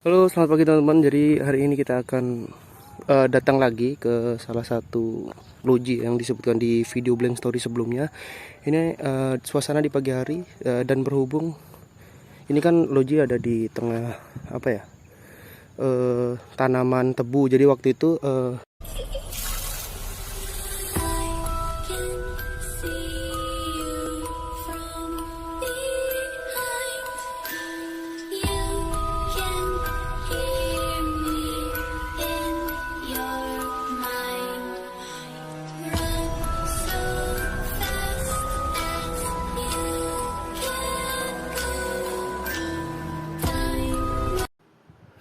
Halo, selamat pagi teman-teman. Jadi hari ini kita akan datang lagi ke salah satu loji yang disebutkan di video Blank Story sebelumnya. Ini suasana di pagi hari dan berhubung ini kan loji ada di tengah apa ya tanaman tebu. Jadi waktu itu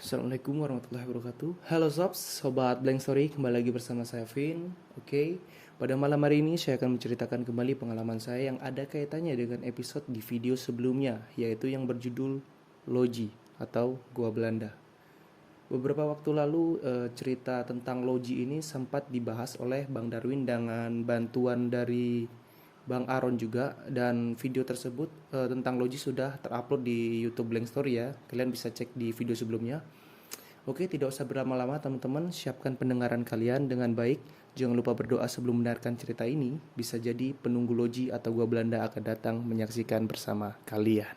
Assalamualaikum warahmatullahi wabarakatuh. Halo sobat Blank Story, kembali lagi bersama saya Vin. Oke, pada malam hari ini saya akan menceritakan kembali pengalaman saya yang ada kaitannya dengan episode di video sebelumnya, yaitu yang berjudul Loji atau Gua Belanda. Beberapa waktu lalu cerita tentang Loji ini sempat dibahas oleh Bang Darwin dengan bantuan dari Bang Aaron juga, dan video tersebut tentang Loji sudah terupload di YouTube Blank Story ya. Kalian bisa cek di video sebelumnya. Oke, tidak usah berlama-lama teman-teman, siapkan pendengaran kalian dengan baik. Jangan lupa berdoa sebelum mendengarkan cerita ini. Bisa jadi penunggu Loji atau Gua Belanda akan datang menyaksikan bersama kalian.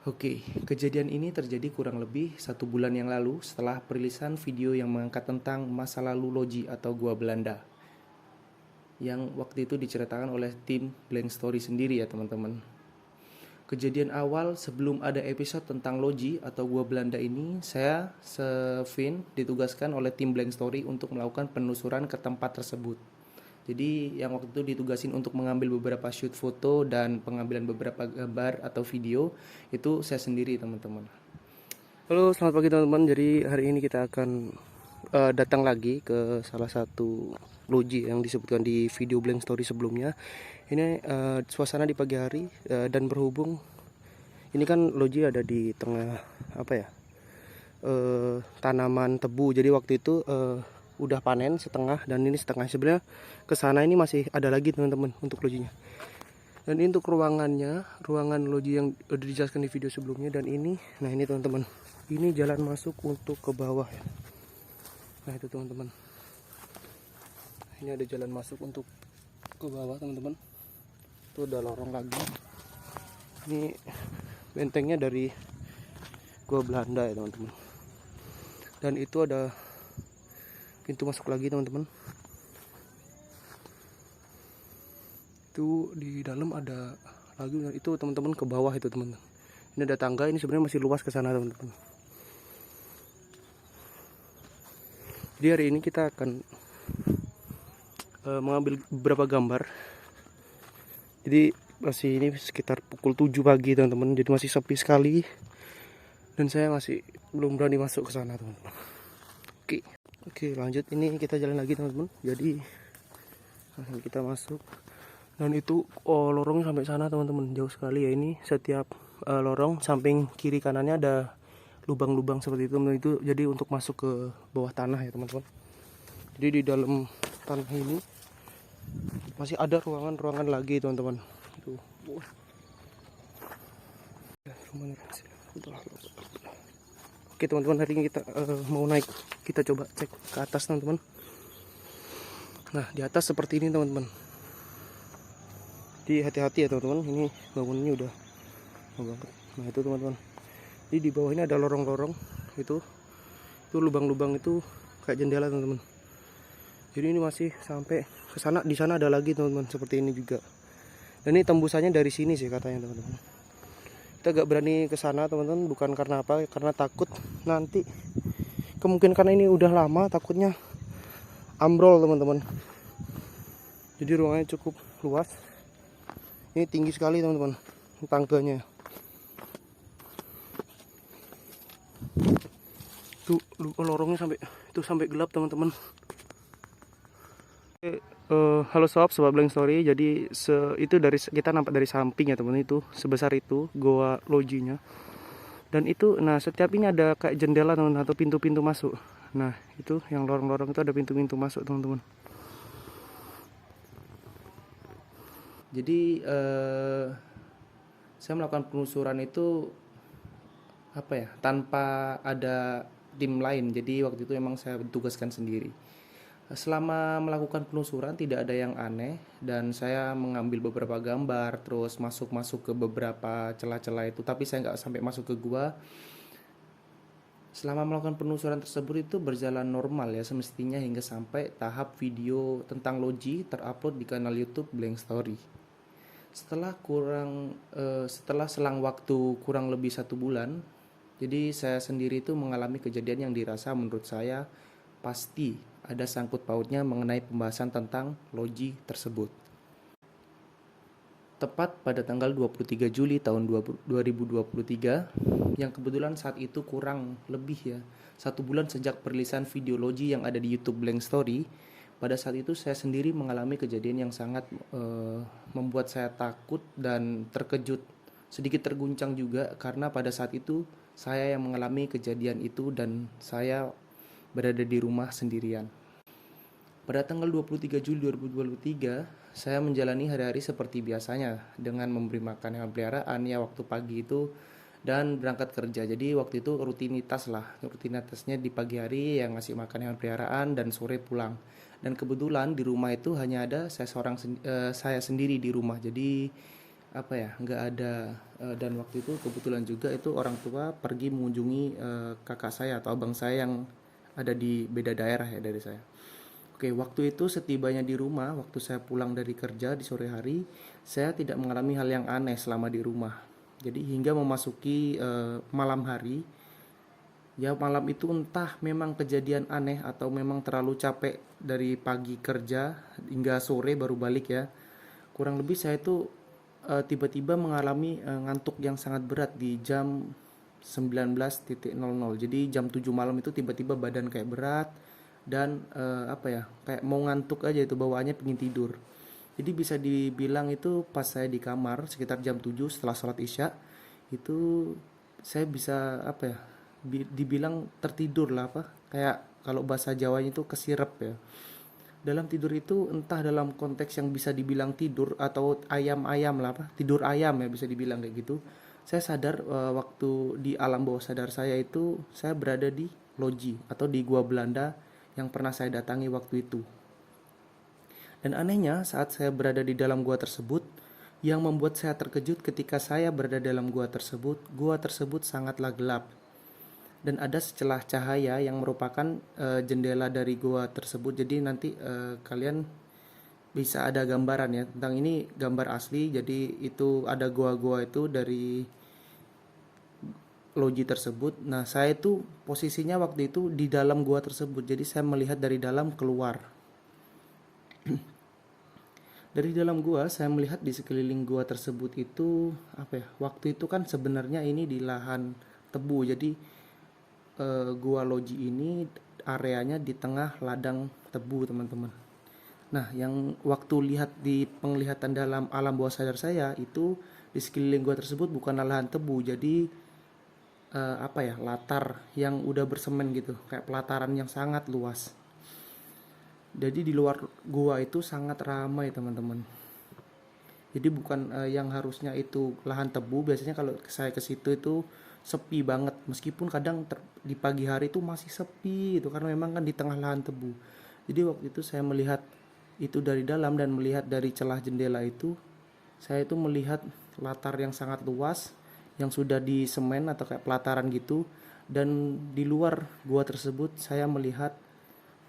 Oke, kejadian ini terjadi kurang lebih 1 bulan yang lalu setelah perilisan video yang mengangkat tentang masa lalu Loji atau Gua Belanda, yang waktu itu diceritakan oleh tim Blank Story sendiri ya teman-teman. Kejadian awal sebelum ada episode tentang Loji atau Gua Belanda ini, saya Vin ditugaskan oleh tim Blank Story untuk melakukan penelusuran ke tempat tersebut. Jadi yang waktu itu ditugasin untuk mengambil beberapa shoot foto dan pengambilan beberapa gambar atau video, itu saya sendiri teman-teman. Halo, selamat pagi teman-teman. Jadi hari ini kita akan datang lagi ke salah satu loji yang disebutkan di video Blank Story sebelumnya. Ini suasana di pagi hari dan berhubung ini kan loji ada di tengah apa ya tanaman tebu. Jadi waktu itu udah panen setengah dan ini setengah. Sebenarnya ke sana ini masih ada lagi teman-teman untuk lojinya. Dan ini untuk ruangan loji yang udah dijelaskan di video sebelumnya. Dan ini, nah ini teman-teman, ini jalan masuk untuk ke bawah ya. Nah itu teman-teman, ini ada jalan masuk untuk ke bawah teman-teman. Itu ada lorong lagi. Ini bentengnya dari Gua Belanda ya teman-teman. Dan itu ada pintu masuk lagi teman-teman. Itu di dalam ada lagi, itu teman-teman ke bawah itu teman-teman. Ini ada tangga, ini sebenarnya masih luas ke sana teman-teman. Jadi hari ini kita akan mengambil beberapa gambar. Jadi masih ini sekitar pukul 7 pagi teman-teman. Jadi masih sepi sekali. Dan saya masih belum berani masuk ke sana teman-teman. Oke, lanjut, ini kita jalan lagi teman-teman. Jadi kita masuk. Dan itu lorongnya sampai sana teman-teman, jauh sekali ya. Ini setiap lorong samping kiri kanannya ada lubang-lubang seperti itu. Itu jadi untuk masuk ke bawah tanah ya teman-teman. Jadi di dalam tanah ini masih ada ruangan-ruangan lagi teman-teman. Itu oke teman-teman, hari ini kita mau naik. Kita coba cek ke atas teman-teman. Nah di atas seperti ini teman-teman. Jadi hati-hati ya teman-teman, ini bangunannya udah banget. Nah itu teman-teman, jadi di bawah ini ada lorong-lorong, itu lubang-lubang itu kayak jendela teman-teman. Jadi ini masih sampai ke sana. Di sana ada lagi teman-teman seperti ini juga. Dan ini tembusannya dari sini sih katanya teman-teman. Kita gak berani ke sana teman-teman, bukan karena apa, karena takut nanti kemungkinan, karena ini udah lama, takutnya ambrol teman-teman. Jadi ruangannya cukup luas. Ini tinggi sekali teman-teman tangganya. Tuh lorongnya sampai gelap teman-teman. Halo sobat Blank Story. Jadi itu dari kita nampak dari samping ya teman, itu sebesar itu goa lojinya. Dan itu, nah setiap ini ada kayak jendela teman, atau pintu-pintu masuk. Nah itu yang lorong-lorong itu ada pintu-pintu masuk teman-teman. Jadi saya melakukan penelusuran itu apa ya, tanpa ada tim lain. Jadi waktu itu emang saya tugaskan sendiri. Selama melakukan penelusuran tidak ada yang aneh dan saya mengambil beberapa gambar terus masuk-masuk ke beberapa celah-celah itu, tapi saya nggak sampai masuk ke gua. Selama melakukan penelusuran tersebut itu berjalan normal ya semestinya hingga sampai tahap video tentang Logi terupload di kanal YouTube Blank Story. Setelah selang waktu kurang lebih 1 bulan, jadi saya sendiri itu mengalami kejadian yang dirasa menurut saya pasti ada sangkut pautnya mengenai pembahasan tentang Logi tersebut. Tepat pada tanggal 23 Juli tahun 2023, yang kebetulan saat itu kurang lebih ya 1 bulan sejak perilisan video Logi yang ada di YouTube Blank Story. Pada saat itu saya sendiri mengalami kejadian yang sangat membuat saya takut dan terkejut, sedikit terguncang juga karena pada saat itu saya yang mengalami kejadian itu dan saya berada di rumah sendirian. Pada tanggal 23 Juli 2023, saya menjalani hari-hari seperti biasanya dengan memberi makan hewan peliharaan ya waktu pagi itu dan berangkat kerja. Jadi waktu itu rutinitasnya di pagi hari yang ngasih makan hewan peliharaan dan sore pulang. Dan kebetulan di rumah itu hanya ada saya sendiri di rumah. Jadi apa ya, nggak ada dan waktu itu kebetulan juga itu orang tua pergi mengunjungi kakak saya atau abang saya yang ada di beda daerah ya dari saya. Oke, waktu itu setibanya di rumah, waktu saya pulang dari kerja di sore hari, saya tidak mengalami hal yang aneh selama di rumah. Jadi hingga memasuki malam hari, ya malam itu entah memang kejadian aneh atau memang terlalu capek dari pagi kerja hingga sore baru balik ya. Kurang lebih saya itu tiba-tiba mengalami ngantuk yang sangat berat di jam 19.00. Jadi jam 7 malam itu tiba-tiba badan kayak berat dan apa ya, kayak mau ngantuk aja itu bawaannya pengen tidur. Jadi bisa dibilang itu pas saya di kamar sekitar jam 7 setelah sholat isya itu saya bisa apa ya, dibilang tertidur lah, apa kayak kalau bahasa Jawanya itu kesirep ya. Dalam tidur itu entah dalam konteks yang bisa dibilang tidur atau ayam-ayam lah, apa tidur ayam ya bisa dibilang kayak gitu. Saya sadar waktu di alam bawah sadar saya itu saya berada di Logi atau di gua Belanda yang pernah saya datangi waktu itu. Dan anehnya saat saya berada di dalam gua tersebut, yang membuat saya terkejut ketika saya berada dalam gua tersebut sangatlah gelap. Dan ada secelah cahaya yang merupakan jendela dari gua tersebut. Jadi nanti kalian bisa ada gambaran ya tentang ini, gambar asli. Jadi itu ada gua-gua itu dari Logi tersebut. Nah, saya itu posisinya waktu itu di dalam gua tersebut. Jadi saya melihat dari dalam keluar. Dari dalam gua saya melihat di sekeliling gua tersebut itu apa ya? Waktu itu kan sebenarnya ini di lahan tebu. Jadi gua Logi ini areanya di tengah ladang tebu, teman-teman. Nah, yang waktu lihat di penglihatan dalam alam bawah sadar saya itu di sekeliling gua tersebut bukan lahan tebu. Jadi apa ya, latar yang udah bersemen gitu, kayak pelataran yang sangat luas. Jadi di luar gua itu sangat ramai, teman-teman. Jadi bukan yang harusnya itu lahan tebu, biasanya kalau saya ke situ itu sepi banget. Meskipun kadang di pagi hari itu masih sepi itu karena memang kan di tengah lahan tebu. Jadi waktu itu saya melihat itu dari dalam dan melihat dari celah jendela itu, saya itu melihat latar yang sangat luas yang sudah di semen atau kayak pelataran gitu, dan di luar gua tersebut saya melihat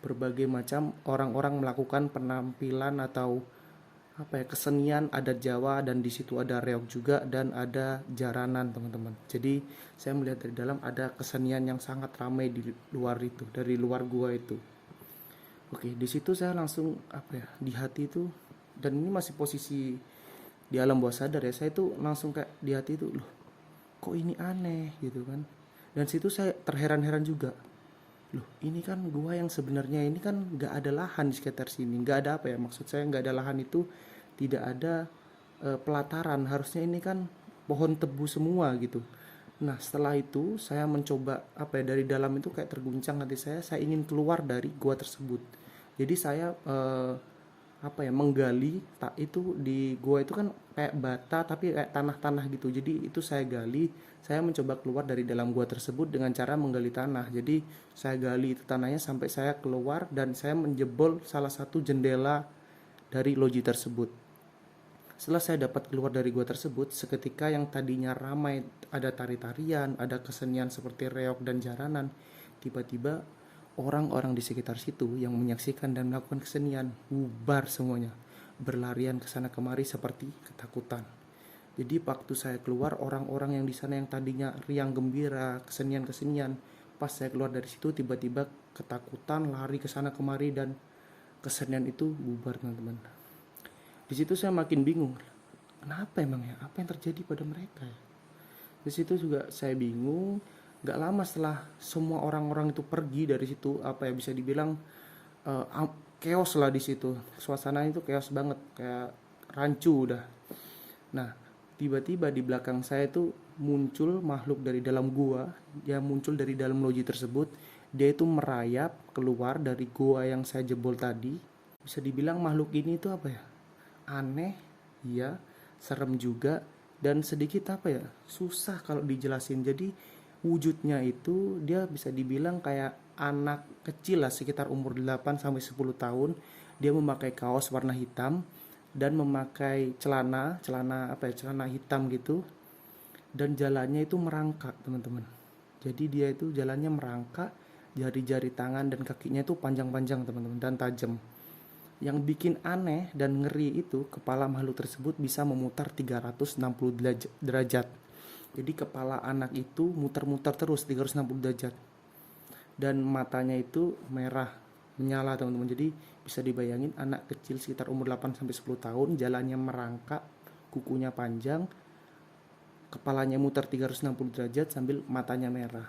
berbagai macam orang-orang melakukan penampilan atau apa ya, kesenian adat Jawa, dan di situ ada reog juga dan ada jaranan, teman-teman. Jadi saya melihat dari dalam ada kesenian yang sangat ramai di luar itu, dari luar gua itu. Oke, di situ saya langsung apa ya, di hati itu, dan ini masih posisi di alam bawah sadar ya, saya itu langsung kayak di hati itu, loh kok ini aneh gitu kan. Dan situ saya terheran-heran juga, loh ini kan gua yang sebenarnya ini kan nggak ada lahan di sekitar sini, nggak ada apa ya, maksud saya nggak ada lahan itu tidak ada pelataran, harusnya ini kan pohon tebu semua gitu. Nah setelah itu saya mencoba apa ya, dari dalam itu kayak terguncang hati saya ingin keluar dari gua tersebut. Jadi saya apa ya, menggali tak itu di gua itu kan kayak bata tapi kayak tanah-tanah gitu. Jadi itu saya gali, saya mencoba keluar dari dalam gua tersebut dengan cara menggali tanah. Jadi saya gali itu tanahnya sampai saya keluar dan saya menjebol salah satu jendela dari loji tersebut. Setelah saya dapat keluar dari gua tersebut, seketika yang tadinya ramai, ada tari-tarian, ada kesenian seperti reok dan jaranan, tiba-tiba orang-orang di sekitar situ yang menyaksikan dan melakukan kesenian bubar semuanya, berlarian ke sana kemari seperti ketakutan. Jadi waktu saya keluar, orang-orang yang di sana yang tadinya riang gembira, kesenian-kesenian, pas saya keluar dari situ tiba-tiba ketakutan, lari ke sana kemari dan kesenian itu bubar, teman-teman. Di situ saya makin bingung. Kenapa emang ya? Apa yang terjadi pada mereka ya? Di situ juga saya bingung. Gak lama setelah semua orang-orang itu pergi dari situ, apa ya, bisa dibilang chaos lah di situ. Suasana itu chaos banget, kayak rancu udah. Nah, tiba-tiba di belakang saya itu muncul makhluk dari dalam gua. Dia muncul dari dalam loji tersebut. Dia itu merayap keluar dari gua yang saya jebol tadi. Bisa dibilang makhluk ini itu apa ya? Aneh, ya, serem juga, dan sedikit apa ya, susah kalau dijelasin. Jadi wujudnya itu dia bisa dibilang kayak anak kecil lah, sekitar umur 8 sampai 10 tahun. Dia memakai kaos warna hitam dan memakai celana celana apa ya, celana hitam gitu, dan jalannya itu merangkak, teman-teman. Jadi dia itu jalannya merangkak, jari-jari tangan dan kakinya itu panjang-panjang, teman-teman, dan tajam. Yang bikin aneh dan ngeri itu kepala makhluk tersebut bisa memutar 360 derajat. Jadi kepala anak itu muter-muter terus 360 derajat. Dan matanya itu merah, menyala, teman-teman. Jadi bisa dibayangin anak kecil sekitar umur 8 sampai 10 tahun, jalannya merangkak, kukunya panjang, kepalanya muter 360 derajat sambil matanya merah.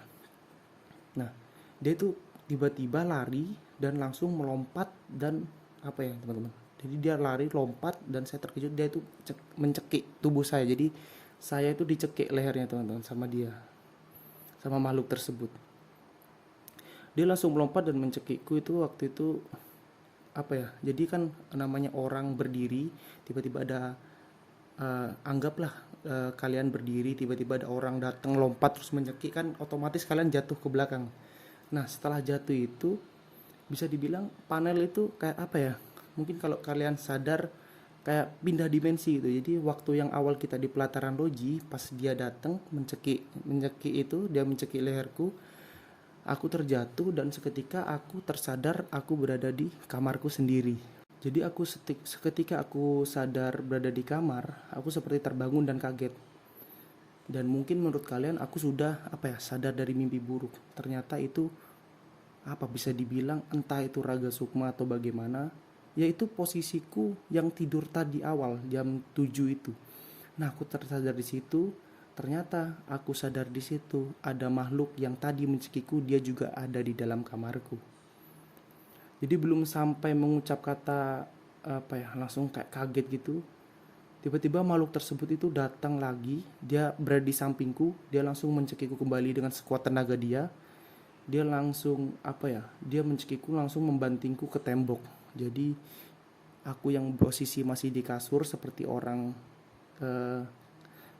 Nah, dia itu tiba-tiba lari dan langsung melompat dan apa ya, teman-teman. Jadi dia lari, lompat, dan saya terkejut, dia itu mencekik tubuh saya. Jadi saya itu dicekik lehernya, teman-teman, sama dia, sama makhluk tersebut. Dia langsung melompat dan mencekikku. Itu waktu itu apa ya, jadi kan namanya orang berdiri, tiba-tiba ada anggaplah kalian berdiri, tiba-tiba ada orang datang lompat terus mencekik, kan otomatis kalian jatuh ke belakang. Nah, setelah jatuh itu bisa dibilang panel itu kayak apa ya, mungkin kalau kalian sadar kayak pindah dimensi gitu. Jadi waktu yang awal kita di pelataran loji, pas dia datang mencekik itu, dia mencekik leherku, aku terjatuh dan seketika aku tersadar aku berada di kamarku sendiri. Jadi seketika aku sadar berada di kamar, aku seperti terbangun dan kaget. Dan mungkin menurut kalian aku sudah apa ya, sadar dari mimpi buruk. Ternyata itu apa, bisa dibilang entah itu raga sukma atau bagaimana, yaitu posisiku yang tidur tadi awal jam 7 itu. Nah, aku tersadar di situ. Ternyata aku sadar di situ ada makhluk yang tadi mencekiku, dia juga ada di dalam kamarku. Jadi belum sampai mengucap kata apa ya, langsung kayak kaget gitu. Tiba-tiba makhluk tersebut itu datang lagi, dia berada di sampingku, dia langsung mencekikku kembali dengan sekuat tenaga dia. Dia langsung apa ya, dia mencekikku, langsung membantingku ke tembok. Jadi aku yang posisi masih di kasur seperti orang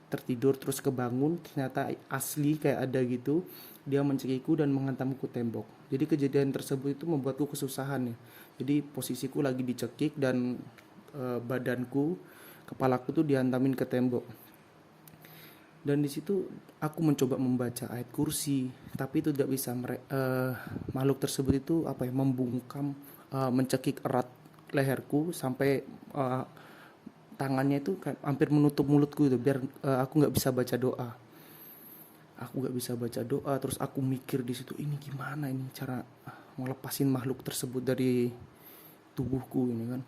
tertidur terus kebangun, ternyata asli kayak ada gitu. Dia mencekikku dan menghantamku ke tembok. Jadi kejadian tersebut itu membuatku kesusahan ya. Jadi posisiku lagi dicekik dan badanku, kepalaku tuh dihantamin ke tembok. Dan di situ aku mencoba membaca ayat kursi, tapi itu tidak bisa. Makhluk tersebut itu apa ya, membungkam, mencekik erat leherku sampai tangannya itu kayak hampir menutup mulutku itu, biar aku nggak bisa baca doa. Aku nggak bisa baca doa, terus aku mikir di situ, ini gimana ini cara ngelepasin makhluk tersebut dari tubuhku ini kan.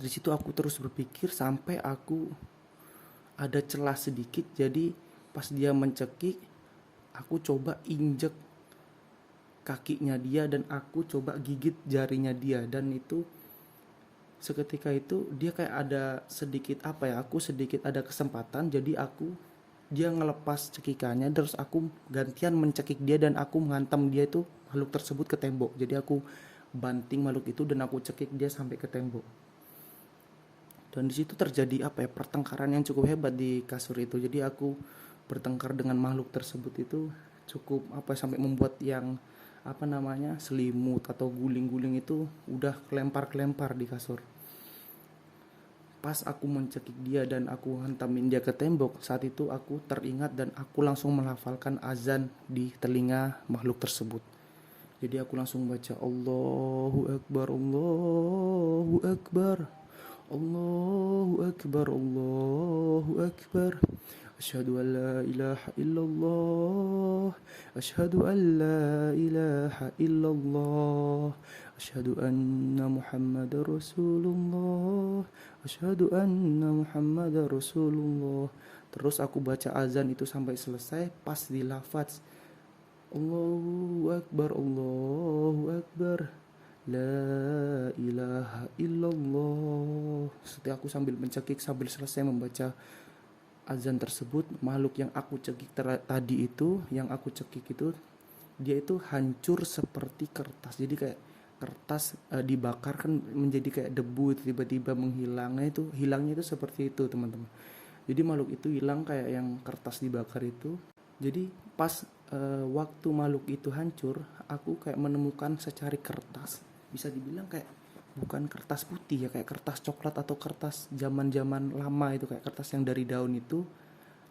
Dari situ aku terus berpikir sampai aku ada celah sedikit. Jadi pas dia mencekik, aku coba injek kakinya dia dan aku coba gigit jarinya dia, dan itu seketika itu dia kayak ada sedikit apa ya, aku sedikit ada kesempatan. Jadi dia ngelepas cekikannya, terus aku gantian mencekik dia dan aku menghantam dia itu, makhluk tersebut, ke tembok. Jadi aku banting makhluk itu dan aku cekik dia sampai ke tembok. Dan di situ terjadi pertengkaran yang cukup hebat di kasur itu. Jadi aku bertengkar dengan makhluk tersebut itu cukup sampai membuat yang selimut atau guling-guling itu udah kelempar-kelempar di kasur. Pas aku mencekik dia dan aku hantamin dia ke tembok, saat itu aku teringat dan aku langsung melafalkan azan di telinga makhluk tersebut. Jadi aku langsung baca Allahu Akbar, Allahu Akbar, Allahu Akbar, Allahu Akbar. Asyhadu an la ilaha illallah, asyhadu an la ilaha illallah, asyhadu anna Muhammadar Rasulullah, asyhadu anna Muhammadar Rasulullah. Terus aku baca azan itu sampai selesai. Pas di lafaz Allahu Akbar, Allahu Akbar, La ilaha illallah. Setelah aku sambil mencekik, sambil selesai membaca azan tersebut, makhluk yang aku cekik tadi itu, dia itu hancur seperti kertas. Jadi kayak kertas dibakar kan menjadi kayak debu, tiba-tiba menghilang. Nah itu hilangnya itu seperti itu teman-teman. Jadi makhluk itu hilang kayak yang kertas dibakar itu. Jadi pas waktu makhluk itu hancur, aku kayak menemukan secari kertas. Bisa dibilang kayak bukan kertas putih ya, kayak kertas coklat atau kertas zaman-zaman lama itu, kayak kertas yang dari daun itu.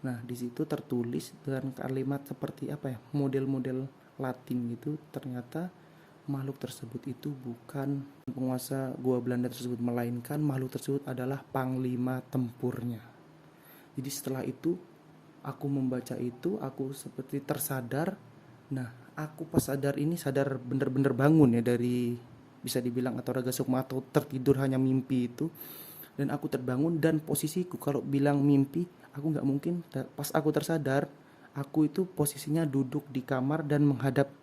Nah, di situ tertulis dengan kalimat seperti model-model Latin gitu. Ternyata makhluk tersebut itu bukan penguasa gua Belanda tersebut, melainkan makhluk tersebut adalah panglima tempurnya. Jadi setelah itu aku membaca itu, aku seperti tersadar. Nah, aku pas sadar bener-bener bangun ya dari, bisa dibilang atau raga sukma atau tertidur hanya mimpi itu. Dan aku terbangun dan posisiku kalau bilang mimpi, aku gak mungkin. Pas aku tersadar, aku itu posisinya duduk di kamar dan menghadap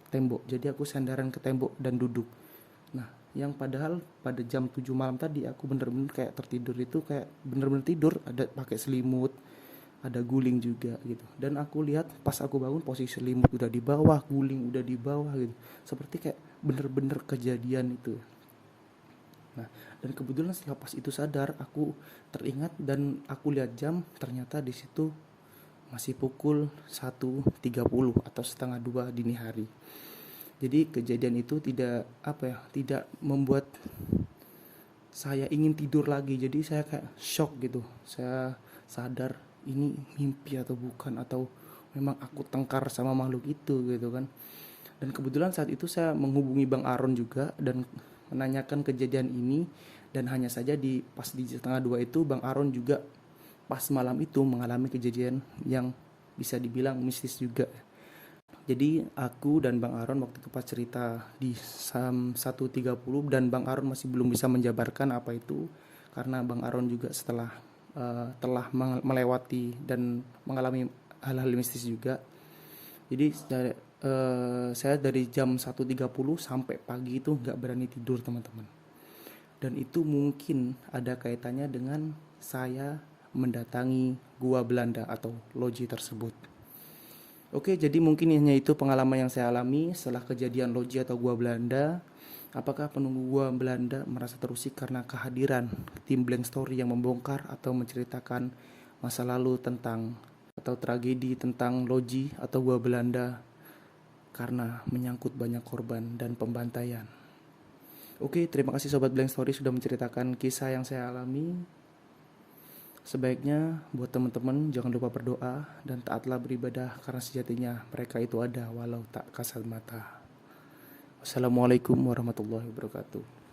tembok. Jadi aku sandaran ke tembok dan duduk. Nah, yang padahal pada jam 7 malam tadi aku bener-bener kayak tertidur itu, kayak bener-bener tidur, ada pakai selimut, ada guling juga gitu. Dan aku lihat pas aku bangun posisi selimut udah di bawah, guling udah di bawah gitu. Seperti kayak bener-bener kejadian itu. Nah, dan kebetulan setelah pas itu sadar, aku teringat dan aku lihat jam, ternyata di situ masih pukul 1.30 atau setengah 2 dini hari. Jadi kejadian itu tidak membuat saya ingin tidur lagi. Jadi saya kayak shock gitu. Saya sadar ini mimpi atau bukan, atau memang aku tengkar sama makhluk itu gitu kan. Dan kebetulan saat itu saya menghubungi Bang Aron juga dan menanyakan kejadian ini. Dan hanya saja pas di setengah 2 itu Bang Aron juga pas malam itu mengalami kejadian yang bisa dibilang mistis juga. Jadi aku dan Bang Aron waktu itu pas cerita di jam 1.30 dan Bang Aron masih belum bisa menjabarkan apa itu, karena Bang Aron juga telah melewati dan mengalami hal-hal mistis juga. Jadi saya dari jam 1.30 sampai pagi itu gak berani tidur teman-teman. Dan itu mungkin ada kaitannya dengan saya mendatangi gua Belanda atau loji tersebut. Oke, jadi mungkin hanya itu pengalaman yang saya alami setelah kejadian loji atau gua Belanda. Apakah penunggu gua Belanda merasa terusik karena kehadiran tim Blank Story yang membongkar atau menceritakan masa lalu tentang atau tragedi tentang loji atau gua Belanda karena menyangkut banyak korban dan pembantaian? Oke, terima kasih Sobat Blank Story sudah menceritakan kisah yang saya alami. Sebaiknya buat teman-teman jangan lupa berdoa dan taatlah beribadah, karena sejatinya mereka itu ada walau tak kasat mata. Wassalamualaikum warahmatullahi wabarakatuh.